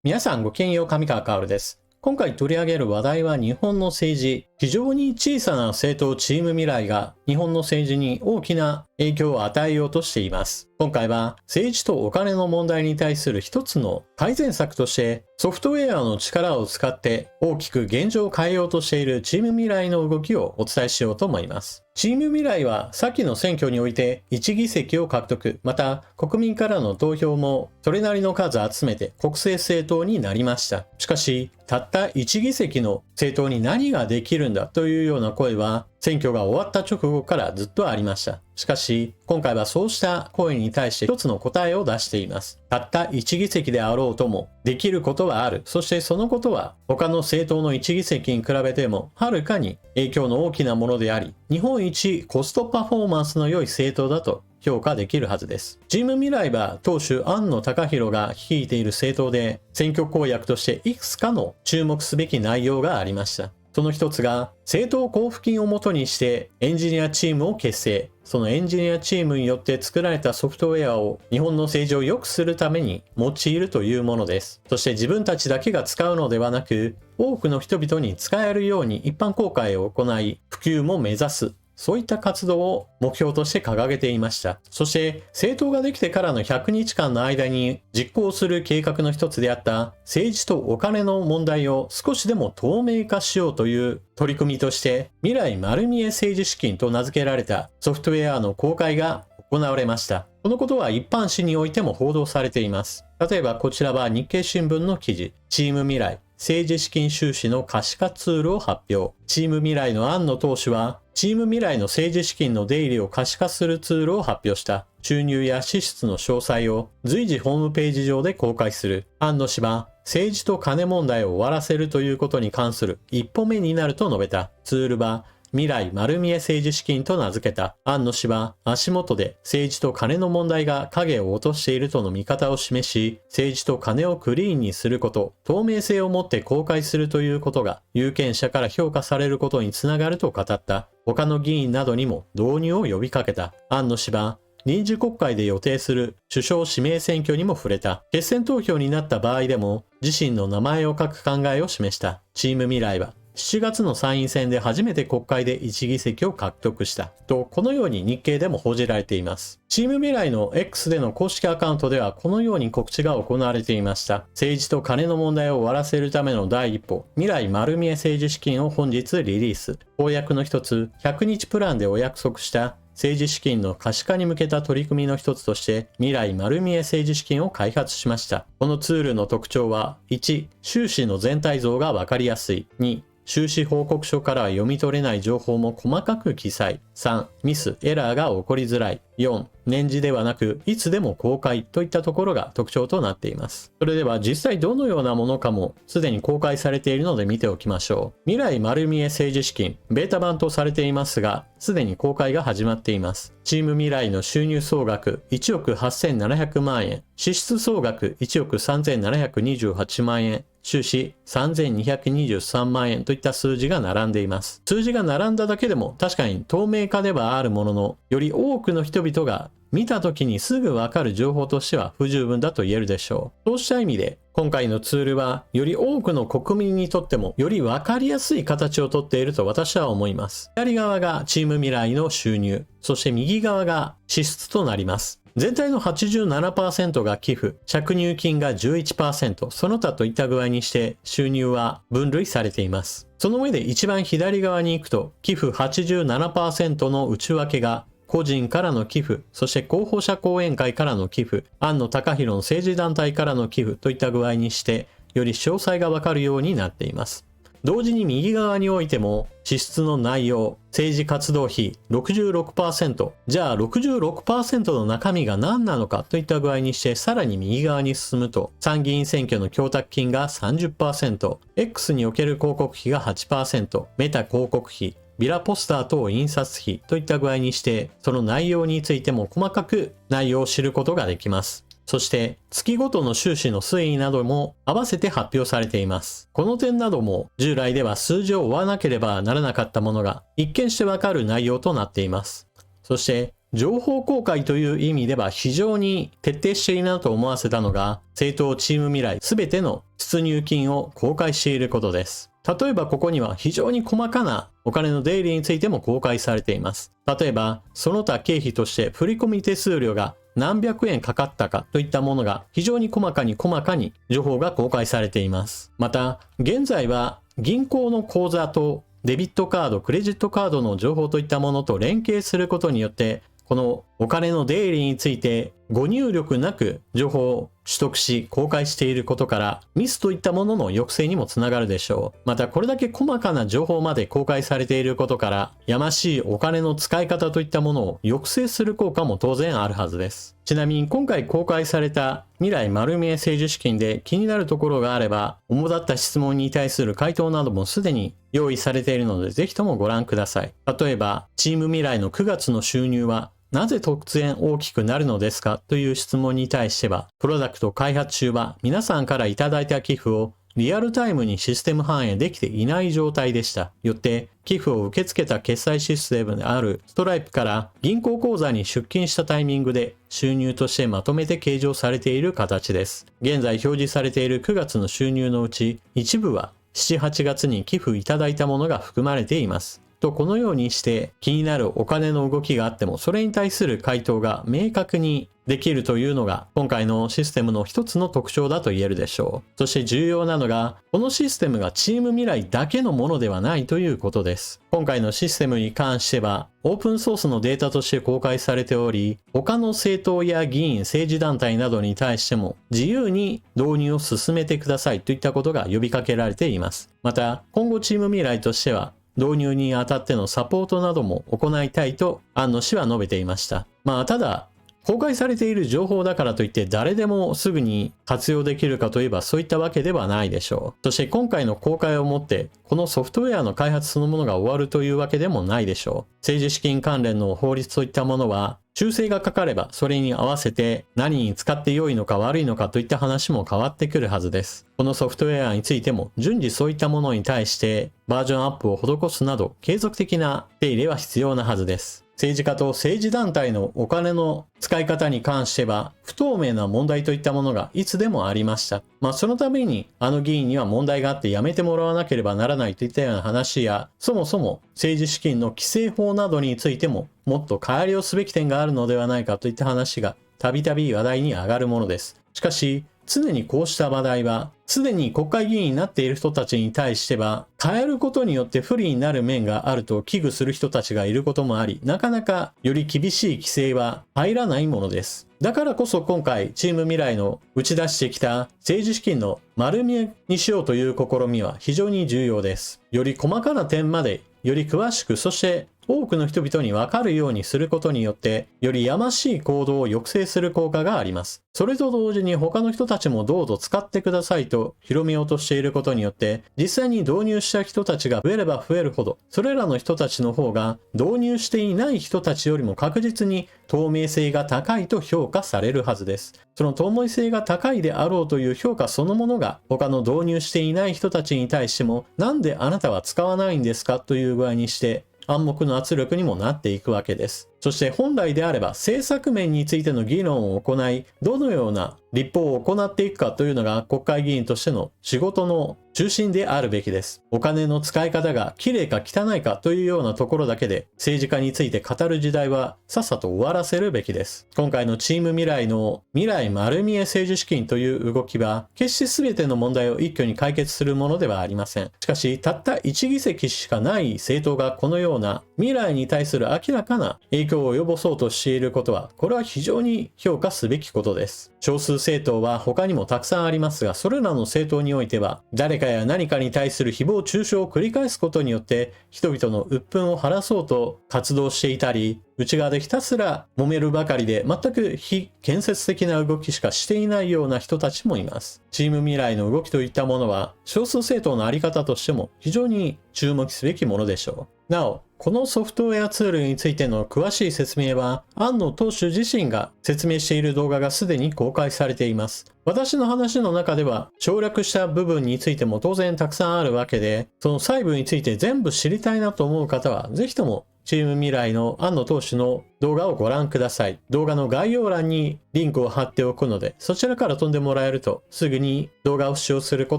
皆さんごきげんよう、上川薫です。今回取り上げる話題は日本の政治。非常に小さな政党チーム未来が日本の政治に大きな影響を与えようとしています。今回は政治とお金の問題に対する一つの改善策としてソフトウェアの力を使って大きく現状を変えようとしているチーム未来の動きをお伝えしようと思います。チーム未来は先の選挙において1議席を獲得、また国民からの投票もそれなりの数集めて国政政党になりました。しかし、たった1議席の政党に何ができるんだというような声は選挙が終わった直後からずっとありました。しかし、今回はそうした声に対して一つの答えを出しています。たった1議席であろうともできることはある。そしてそのことは他の政党の1議席に比べてもはるかに影響の大きなものであり、日本一コストパフォーマンスの良い政党だと評価できるはずです。チーム未来は党首庵野貴博が率いている政党で選挙公約としていくつかの注目すべき内容がありました。その一つが政党交付金をもとにしてエンジニアチームを結成。そのエンジニアチームによって作られたソフトウェアを日本の政治を良くするために用いるというものです。そして自分たちだけが使うのではなく、多くの人々に使えるように一般公開を行い、普及も目指す。そういった活動を目標として掲げていました。そして政党ができてからの100日間の間に実行する計画の一つであった政治とお金の問題を少しでも透明化しようという取り組みとして未来丸見え政治資金と名付けられたソフトウェアの公開が行われました。このことは一般紙においても報道されています。例えばこちらは日経新聞の記事、チーム未来政治資金収支の可視化ツールを発表。チーム未来の庵野党首はチーム未来の政治資金の出入りを可視化するツールを発表した。収入や支出の詳細を随時ホームページ上で公開する。庵野氏は政治と金問題を終わらせるということに関する一歩目になると述べた。ツールは未来丸見え政治資金と名付けた。庵野氏は足元で政治と金の問題が影を落としているとの見方を示し、政治と金をクリーンにすること、透明性を持って公開するということが有権者から評価されることにつながると語った。他の議員などにも導入を呼びかけた。庵野氏は臨時国会で予定する首相指名選挙にも触れた。決選投票になった場合でも自身の名前を書く考えを示した。チーム未来は7月の参院選で初めて国会で1議席を獲得したと、このように日経でも報じられています。チーム未来の X での公式アカウントではこのように告知が行われていました。政治と金の問題を終わらせるための第一歩、未来丸見え政治資金を本日リリース。公約の一つ、100日プランでお約束した政治資金の可視化に向けた取り組みの一つとして未来丸見え政治資金を開発しました。このツールの特徴は1、収支の全体像がわかりやすい。2、収支報告書からは読み取れない情報も細かく記載。3、ミス、エラーが起こりづらい。4、年次ではなくいつでも公開といったところが特徴となっています。それでは実際どのようなものかもすでに公開されているので見ておきましょう。未来丸見え政治資金、ベータ版とされていますが、すでに公開が始まっています。チーム未来の収入総額1億8700万円、支出総額1億3728万円、収支3223万円といった数字が並んでいます。数字が並んだだけでも確かに透明化ではあるものの、より多くの人々が見た時にすぐわかる情報としては不十分だと言えるでしょう。そうした意味で今回のツールはより多くの国民にとってもよりわかりやすい形をとっていると私は思います。左側がチーム未来の収入、そして右側が支出となります。全体の 87% が寄付、借入金が 11%、その他といった具合にして収入は分類されています。その上で一番左側に行くと、寄付 87% の内訳が個人からの寄付、そして候補者後援会からの寄付、庵野貴博の政治団体からの寄付といった具合にして、より詳細がわかるようになっています。同時に右側においても支出の内容、政治活動費 66%、じゃあ 66% の中身が何なのかといった具合にしてさらに右側に進むと参議院選挙の供託金が 30%、X における広告費が 8%、メタ広告費、ビラポスター等印刷費といった具合にしてその内容についても細かく内容を知ることができます。そして月ごとの収支の推移なども合わせて発表されています。この点なども従来では数字を追わなければならなかったものが一見してわかる内容となっています。そして情報公開という意味では非常に徹底しているなと思わせたのが、政党チーム未来すべての出入金を公開していることです。例えばここには非常に細かなお金の出入りについても公開されています。例えば、その他経費として振込手数料が何百円かかったかといったものが非常に細かに情報が公開されています。また、現在は銀行の口座とデビットカード、クレジットカードの情報といったものと連携することによって、このお金の出入りについてご入力なく情報を取得し公開していることからミスといったものの抑制にもつながるでしょう。またこれだけ細かな情報まで公開されていることからやましいお金の使い方といったものを抑制する効果も当然あるはずです。ちなみに今回公開された未来丸見え政治資金で気になるところがあれば主だった質問に対する回答などもすでに用意されているのでぜひともご覧ください。例えばチーム未来の9月の収入はなぜ突然大きくなるのですかという質問に対しては、プロダクト開発中は皆さんからいただいた寄付をリアルタイムにシステム反映できていない状態でした。よって、寄付を受け付けた決済システムであるストライプから銀行口座に出金したタイミングで収入としてまとめて計上されている形です。現在表示されている9月の収入のうち、一部は7、8月に寄付いただいたものが含まれています。このようにして気になるお金の動きがあってもそれに対する回答が明確にできるというのが今回のシステムの一つの特徴だと言えるでしょう。そして重要なのがこのシステムがチーム未来だけのものではないということです。今回のシステムに関してはオープンソースのデータとして公開されており他の政党や議員、政治団体などに対しても自由に導入を進めてくださいといったことが呼びかけられています。また今後チーム未来としては導入にあたってのサポートなども行いたいと庵野氏は述べていました。ただ公開されている情報だからといって誰でもすぐに活用できるかといえばそういったわけではないでしょう。そして今回の公開をもってこのソフトウェアの開発そのものが終わるというわけでもないでしょう。政治資金関連の法律といったものは修正がかかればそれに合わせて何に使って良いのか悪いのかといった話も変わってくるはずです。このソフトウェアについても順次そういったものに対してバージョンアップを施すなど継続的な手入れは必要なはずです。政治家と政治団体のお金の使い方に関しては不透明な問題といったものがいつでもありました。そのためにあの議員には問題があって辞めてもらわなければならないといったような話やそもそも政治資金の規正法などについてももっと変わりをすべき点があるのではないかといった話がたびたび話題に上がるものです。しかし常にこうした話題はすでに国会議員になっている人たちに対しては変えることによって不利になる面があると危惧する人たちがいることもありなかなかより厳しい規制は入らないものです。だからこそ今回チーム未来の打ち出してきた政治資金の丸見えにしようという試みは非常に重要です。より細かな点までより詳しくそして多くの人々に分かるようにすることによってよりやましい行動を抑制する効果があります。それと同時に他の人たちもどうぞ使ってくださいと広めようとしていることによって実際に導入した人たちが増えれば増えるほどそれらの人たちの方が導入していない人たちよりも確実に透明性が高いと評価されるはずです。その透明性が高いであろうという評価そのものが他の導入していない人たちに対してもなんであなたは使わないんですかという具合にして暗黙の圧力にもなっていくわけです。そして本来であれば政策面についての議論を行いどのような立法を行っていくかというのが国会議員としての仕事の中心であるべきです。お金の使い方が綺麗か汚いかというようなところだけで政治家について語る時代はさっさと終わらせるべきです。今回のチーム未来の未来丸見え政治資金という動きは決して全ての問題を一挙に解決するものではありません。しかしたった1議席しかない政党がこのような未来に対する明らかな影響を及ぼそうとしていることはこれは非常に評価すべきことです。少数政党は他にもたくさんありますがそれらの政党においては誰かや何かに対する誹謗中傷を繰り返すことによって人々の鬱憤を晴らそうと活動していたり内側でひたすら揉めるばかりで全く非建設的な動きしかしていないような人たちもいます。チーム未来の動きといったものは少数政党のあり方としても非常に注目すべきものでしょう。なおこのソフトウェアツールについての詳しい説明は庵野党首自身が説明している動画がすでに公開されています。私の話の中では省略した部分についても当然たくさんあるわけでその細部について全部知りたいなと思う方はぜひともチーム未来の安野投手の動画をご覧ください。動画の概要欄にリンクを貼っておくので、そちらから飛んでもらえるとすぐに動画を視聴するこ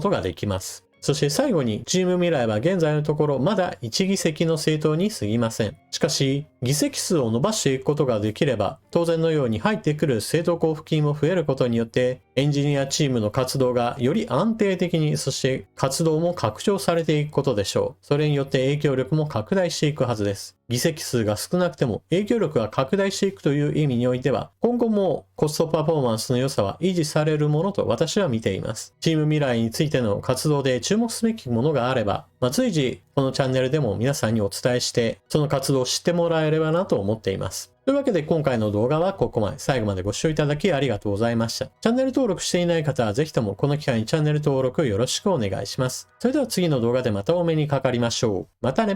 とができます。そして最後に、チーム未来は現在のところまだ1議席の政党に過ぎません。しかし、議席数を伸ばしていくことができれば、当然のように入ってくる政党交付金も増えることによって、エンジニアチームの活動がより安定的に、そして活動も拡張されていくことでしょう。それによって影響力も拡大していくはずです。議席数が少なくても影響力が拡大していくという意味においては、今後もコストパフォーマンスの良さは維持されるものと私は見ています。チーム未来についての活動で注目すべきものがあれば、随時このチャンネルでも皆さんにお伝えして、その活動を知ってもらえればなと思っています。というわけで今回の動画はここまで。最後までご視聴いただきありがとうございました。チャンネル登録していない方はぜひともこの機会にチャンネル登録よろしくお願いします。それでは次の動画でまたお目にかかりましょう。またね。